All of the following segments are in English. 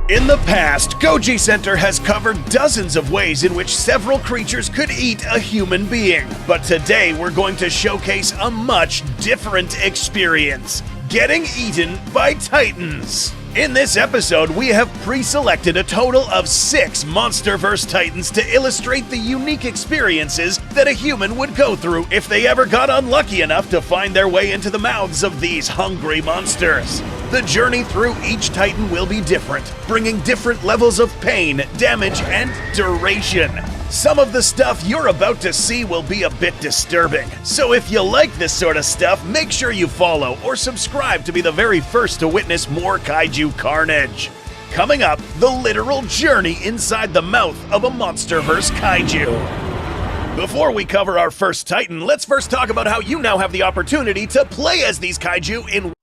In the past, Goji Center has covered dozens of ways in which several creatures could eat a human being. But today we're going to showcase a much different experience: getting eaten by titans. In this episode, we have pre-selected a total of 6 MonsterVerse titans to illustrate the unique experiences that a human would go through if they ever got unlucky enough to find their way into the mouths of these hungry monsters. The journey through each titan will be different, bringing different levels of pain, damage, and duration. Some of the stuff you're about to see will be a bit disturbing, so if you like this sort of stuff, make sure you follow or subscribe to be the very first to witness more kaiju carnage. Coming up, the literal journey inside the mouth of a MonsterVerse kaiju. Before we cover our first titan, let's first talk about how you now have the opportunity to play as these kaiju in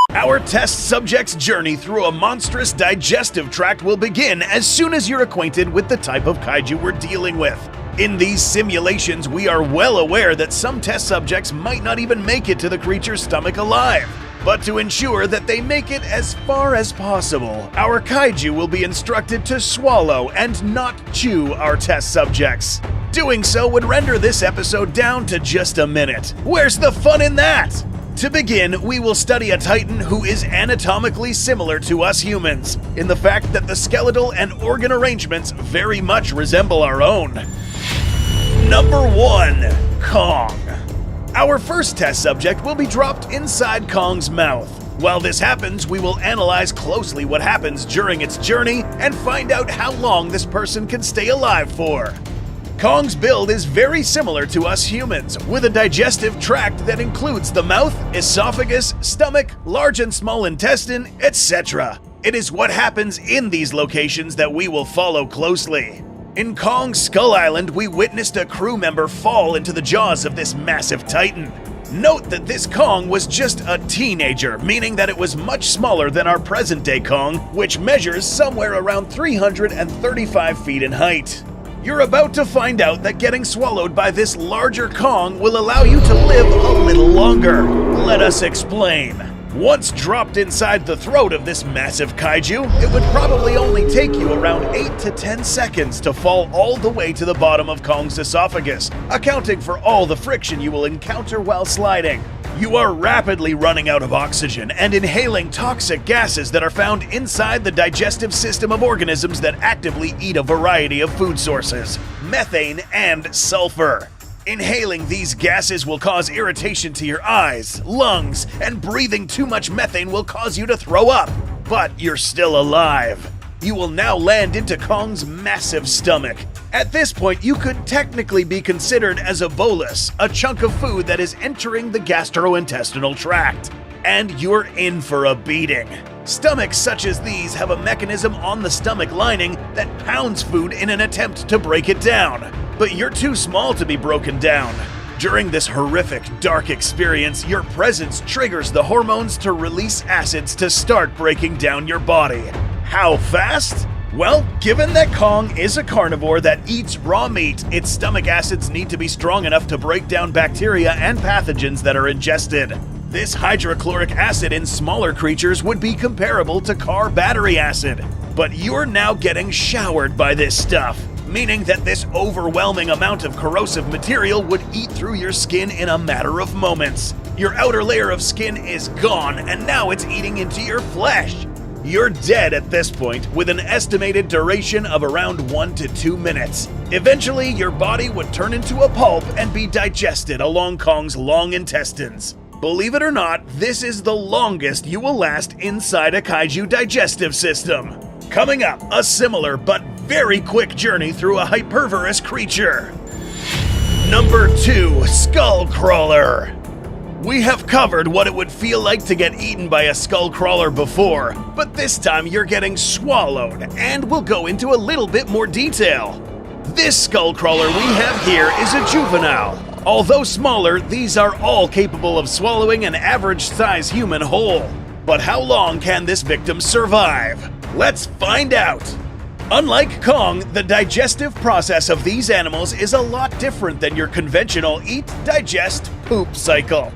our test subject's journey through a monstrous digestive tract will begin as soon as you're acquainted with the type of kaiju we're dealing with. In these simulations, we are well aware that some test subjects might not even make it to the creature's stomach alive. But to ensure that they make it as far as possible, our kaiju will be instructed to swallow and not chew our test subjects. Doing so would render this episode down to just a minute. Where's the fun in that? To begin, we will study a titan who is anatomically similar to us humans, in the fact that the skeletal and organ arrangements very much resemble our own. Number 1. Kong. Our first test subject will be dropped inside Kong's mouth. While this happens, we will analyze closely what happens during its journey and find out how long this person can stay alive for. Kong's build is very similar to us humans, with a digestive tract that includes the mouth, esophagus, stomach, large and small intestine, etc. It is what happens in these locations that we will follow closely. In Kong's Skull Island, we witnessed a crew member fall into the jaws of this massive titan. Note that this Kong was just a teenager, meaning that it was much smaller than our present-day Kong, which measures somewhere around 335 feet in height. You're about to find out that getting swallowed by this larger Kong will allow you to live a little longer. Let us explain. Once dropped inside the throat of this massive kaiju, it would probably only take you around 8 to 10 seconds to fall all the way to the bottom of Kong's esophagus, accounting for all the friction you will encounter while sliding. You are rapidly running out of oxygen and inhaling toxic gases that are found inside the digestive system of organisms that actively eat a variety of food sources: methane and sulfur. Inhaling these gases will cause irritation to your eyes, lungs, and breathing too much methane will cause you to throw up. But you're still alive. You will now land into Kong's massive stomach. At this point, you could technically be considered as a bolus, a chunk of food that is entering the gastrointestinal tract. And you're in for a beating. Stomachs such as these have a mechanism on the stomach lining that pounds food in an attempt to break it down. But you're too small to be broken down. During this horrific, dark experience, your presence triggers the hormones to release acids to start breaking down your body. How fast? Well, given that Kong is a carnivore that eats raw meat, its stomach acids need to be strong enough to break down bacteria and pathogens that are ingested. This hydrochloric acid in smaller creatures would be comparable to car battery acid. But you're now getting showered by this stuff, meaning that this overwhelming amount of corrosive material would eat through your skin in a matter of moments. Your outer layer of skin is gone, and now it's eating into your flesh. You're dead at this point, with an estimated duration of around 1 to 2 minutes. Eventually, your body would turn into a pulp and be digested along Kong's long intestines. Believe it or not, this is the longest you will last inside a kaiju digestive system. Coming up, a similar but very quick journey through a hypervorous creature. Number 2. SkullClawer. We have covered what it would feel like to get eaten by a SkullClawer before, but this time you're getting swallowed, and we'll go into a little bit more detail. This SkullClawer we have here is a juvenile. Although smaller, these are all capable of swallowing an average-size human whole. But how long can this victim survive? Let's find out! Unlike Kong, the digestive process of these animals is a lot different than your conventional eat, digest, poop cycle.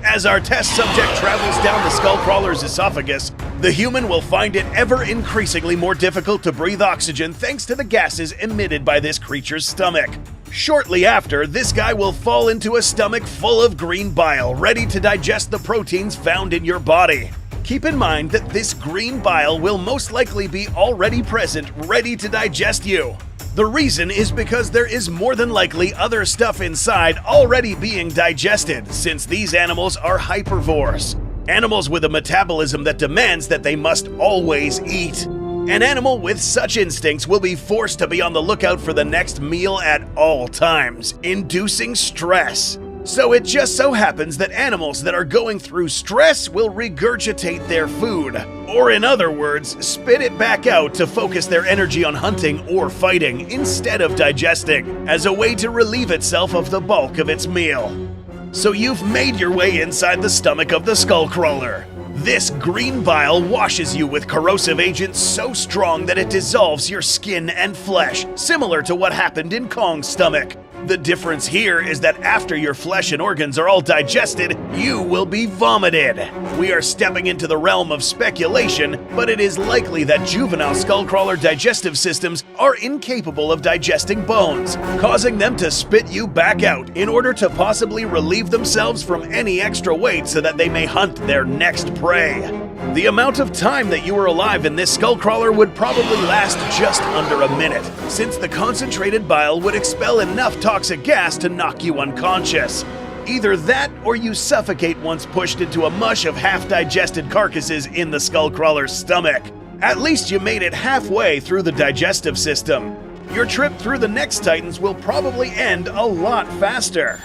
As our test subject travels down the SkullClawer's esophagus, The human will find it ever increasingly more difficult to breathe oxygen thanks to the gases emitted by this creature's stomach. Shortly after, this guy will fall into a stomach full of green bile, ready to digest the proteins found in your body. Keep in mind that this green bile will most likely be already present, ready to digest you. The reason is because there is more than likely other stuff inside already being digested, since these animals are hypervores. Animals with a metabolism that demands that they must always eat. An animal with such instincts will be forced to be on the lookout for the next meal at all times, inducing stress. So it just so happens that animals that are going through stress will regurgitate their food, or in other words, spit it back out to focus their energy on hunting or fighting instead of digesting, as a way to relieve itself of the bulk of its meal. So you've made your way inside the stomach of the SkullCrawler. This green bile washes you with corrosive agents so strong that it dissolves your skin and flesh, similar to what happened in Kong's stomach. The difference here is that after your flesh and organs are all digested, you will be vomited. We are stepping into the realm of speculation, but it is likely that juvenile SkullCrawler digestive systems are incapable of digesting bones, causing them to spit you back out in order to possibly relieve themselves from any extra weight so that they may hunt their next prey. The amount of time that you were alive in this SkullCrawler would probably last just under a minute, since the concentrated bile would expel enough toxic gas to knock you unconscious. Either that, or you suffocate once pushed into a mush of half-digested carcasses in the SkullCrawler's stomach. At least you made it halfway through the digestive system. Your trip through the next Titans will probably end a lot faster.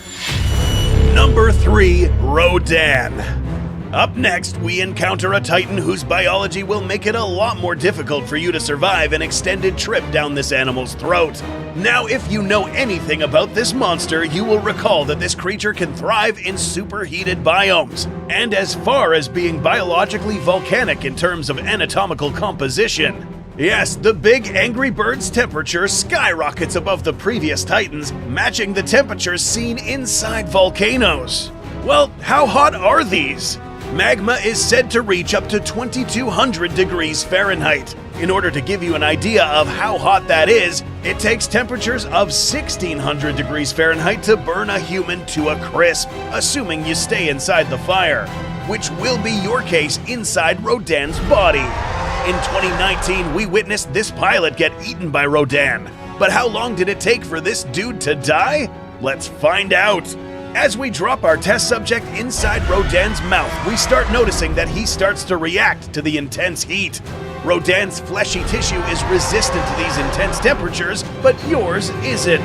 Number 3, Rodan. Up next, we encounter a Titan whose biology will make it a lot more difficult for you to survive an extended trip down this animal's throat. Now, if you know anything about this monster, you will recall that this creature can thrive in superheated biomes, and as far as being biologically volcanic in terms of anatomical composition. Yes, the big angry bird's temperature skyrockets above the previous Titans, matching the temperatures seen inside volcanoes. Well, how hot are these? Magma is said to reach up to 2200 degrees Fahrenheit. In order to give you an idea of how hot that is, it takes temperatures of 1600 degrees Fahrenheit to burn a human to a crisp, assuming you stay inside the fire, which will be your case inside Rodan's body. In 2019, we witnessed this pilot get eaten by Rodan. But how long did it take for this dude to die? Let's find out. As we drop our test subject inside Rodan's mouth, we start noticing that he starts to react to the intense heat. Rodan's fleshy tissue is resistant to these intense temperatures, but yours isn't.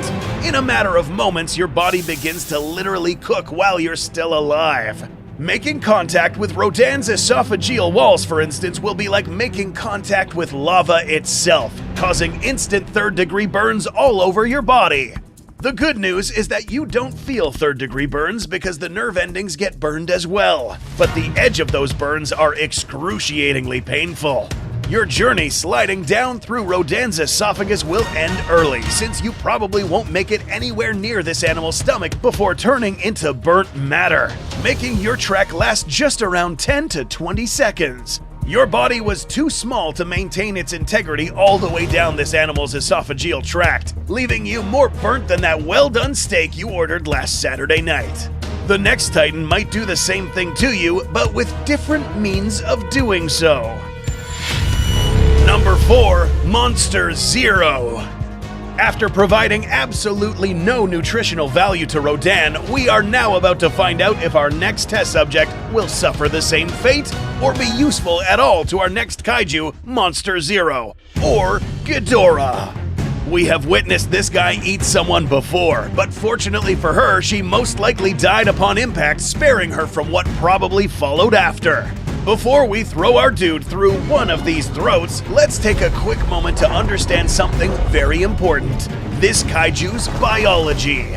In a matter of moments, your body begins to literally cook while you're still alive. Making contact with Rodan's esophageal walls, for instance, will be like making contact with lava itself, causing instant third-degree burns all over your body. The good news is that you don't feel third-degree burns because the nerve endings get burned as well, but the edge of those burns are excruciatingly painful. Your journey sliding down through Rodan's esophagus will end early, since you probably won't make it anywhere near this animal's stomach before turning into burnt matter, making your trek last just around 10 to 20 seconds. Your body was too small to maintain its integrity all the way down this animal's esophageal tract, leaving you more burnt than that well-done steak you ordered last Saturday night. The next Titan might do the same thing to you, but with different means of doing so. Number 4, Monster Zero. After providing absolutely no nutritional value to Rodan, we are now about to find out if our next test subject will suffer the same fate or be useful at all to our next kaiju, Monster Zero, or Ghidorah. We have witnessed this guy eat someone before, but fortunately for her, she most likely died upon impact, sparing her from what probably followed after. Before we throw our dude through one of these throats, let's take a quick moment to understand something very important: this kaiju's biology.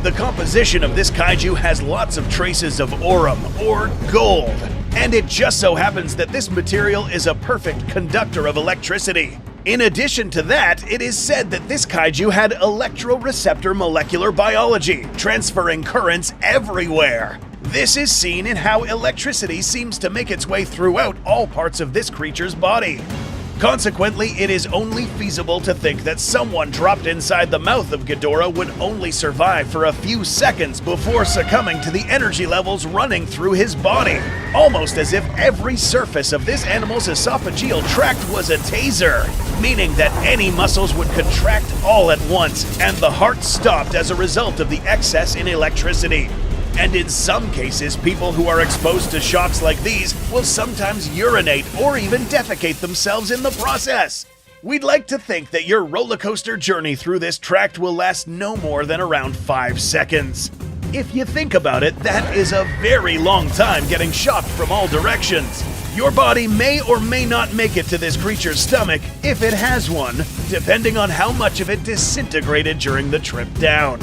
The composition of this kaiju has lots of traces of aurum, or gold, and it just so happens that this material is a perfect conductor of electricity. In addition to that, it is said that this kaiju had electroreceptor molecular biology, transferring currents everywhere. This is seen in how electricity seems to make its way throughout all parts of this creature's body. Consequently, it is only feasible to think that someone dropped inside the mouth of Ghidorah would only survive for a few seconds before succumbing to the energy levels running through his body, almost as if every surface of this animal's esophageal tract was a taser, meaning that any muscles would contract all at once, and the heart stopped as a result of the excess in electricity. And in some cases, people who are exposed to shocks like these will sometimes urinate or even defecate themselves in the process. We'd like to think that your roller coaster journey through this tract will last no more than around 5 seconds. If you think about it, that is a very long time getting shocked from all directions. Your body may or may not make it to this creature's stomach, if it has one, depending on how much of it disintegrated during the trip down.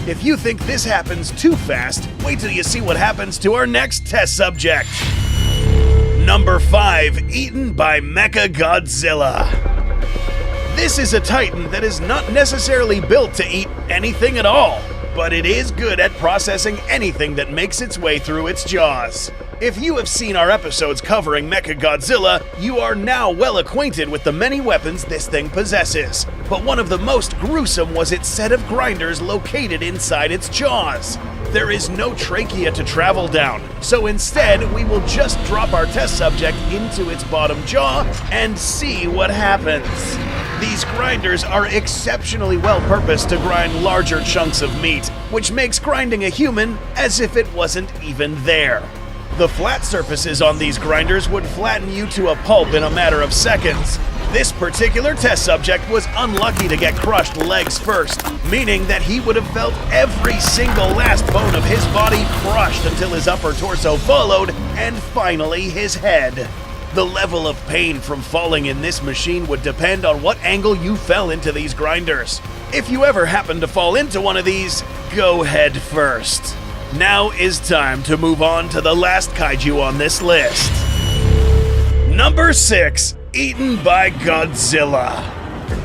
If you think this happens too fast, wait till you see what happens to our next test subject. Number 5, eaten by MechaGodzilla. This is a titan that is not necessarily built to eat anything at all, but it is good at processing anything that makes its way through its jaws. If you have seen our episodes covering MechaGodzilla, you are now well acquainted with the many weapons this thing possesses. But one of the most gruesome was its set of grinders located inside its jaws. There is no trachea to travel down, so instead we will just drop our test subject into its bottom jaw and see what happens. These grinders are exceptionally well-purposed to grind larger chunks of meat, which makes grinding a human as if it wasn't even there. The flat surfaces on these grinders would flatten you to a pulp in a matter of seconds. This particular test subject was unlucky to get crushed legs first, meaning that he would have felt every single last bone of his body crushed until his upper torso followed, and finally his head. The level of pain from falling in this machine would depend on what angle you fell into these grinders. If you ever happen to fall into one of these, go head first. Now is time to move on to the last kaiju on this list. Number 6, eaten by Godzilla.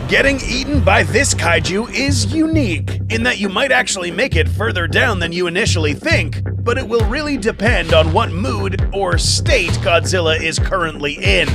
Getting eaten by this kaiju is unique, in that you might actually make it further down than you initially think, but it will really depend on what mood or state Godzilla is currently in.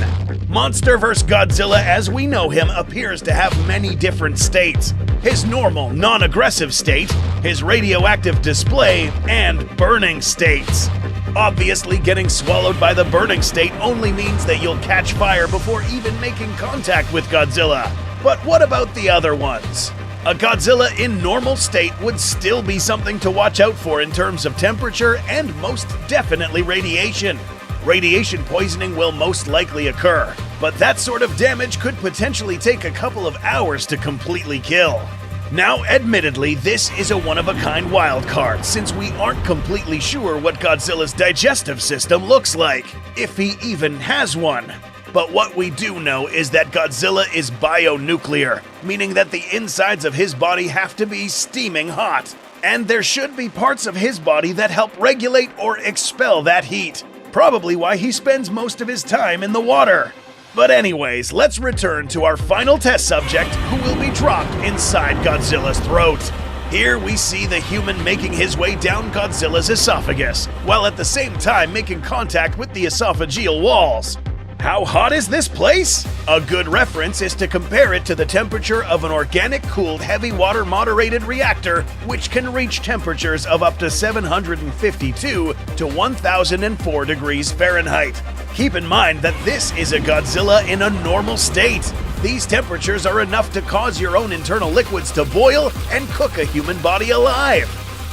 Monster vs. Godzilla as we know him appears to have many different states. His normal, non-aggressive state, his radioactive display, and burning states. Obviously, getting swallowed by the burning state only means that you'll catch fire before even making contact with Godzilla. But what about the other ones? A Godzilla in normal state would still be something to watch out for in terms of temperature and most definitely radiation. Radiation poisoning will most likely occur, but that sort of damage could potentially take a couple of hours to completely kill. Now, admittedly, this is a one-of-a-kind wild card, since we aren't completely sure what Godzilla's digestive system looks like, if he even has one. But what we do know is that Godzilla is bionuclear, meaning that the insides of his body have to be steaming hot, and there should be parts of his body that help regulate or expel that heat. Probably why he spends most of his time in the water. But anyways, let's return to our final test subject, who will be dropped inside Godzilla's throat. Here we see the human making his way down Godzilla's esophagus, while at the same time making contact with the esophageal walls. How hot is this place? A good reference is to compare it to the temperature of an organic-cooled heavy water moderated reactor, which can reach temperatures of up to 752 to 1004 degrees Fahrenheit. Keep in mind that this is a Godzilla in a normal state. These temperatures are enough to cause your own internal liquids to boil and cook a human body alive.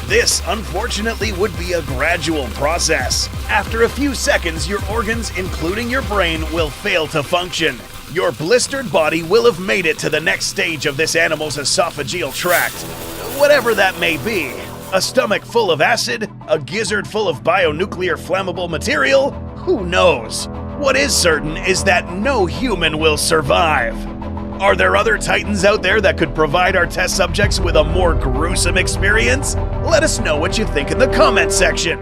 This, unfortunately, would be a gradual process. After a few seconds, your organs, including your brain, will fail to function. Your blistered body will have made it to the next stage of this animal's esophageal tract, whatever that may be. A stomach full of acid? A gizzard full of bionuclear flammable material? Who knows? What is certain is that no human will survive. Are there other titans out there that could provide our test subjects with a more gruesome experience? Let us know what you think in the comment section.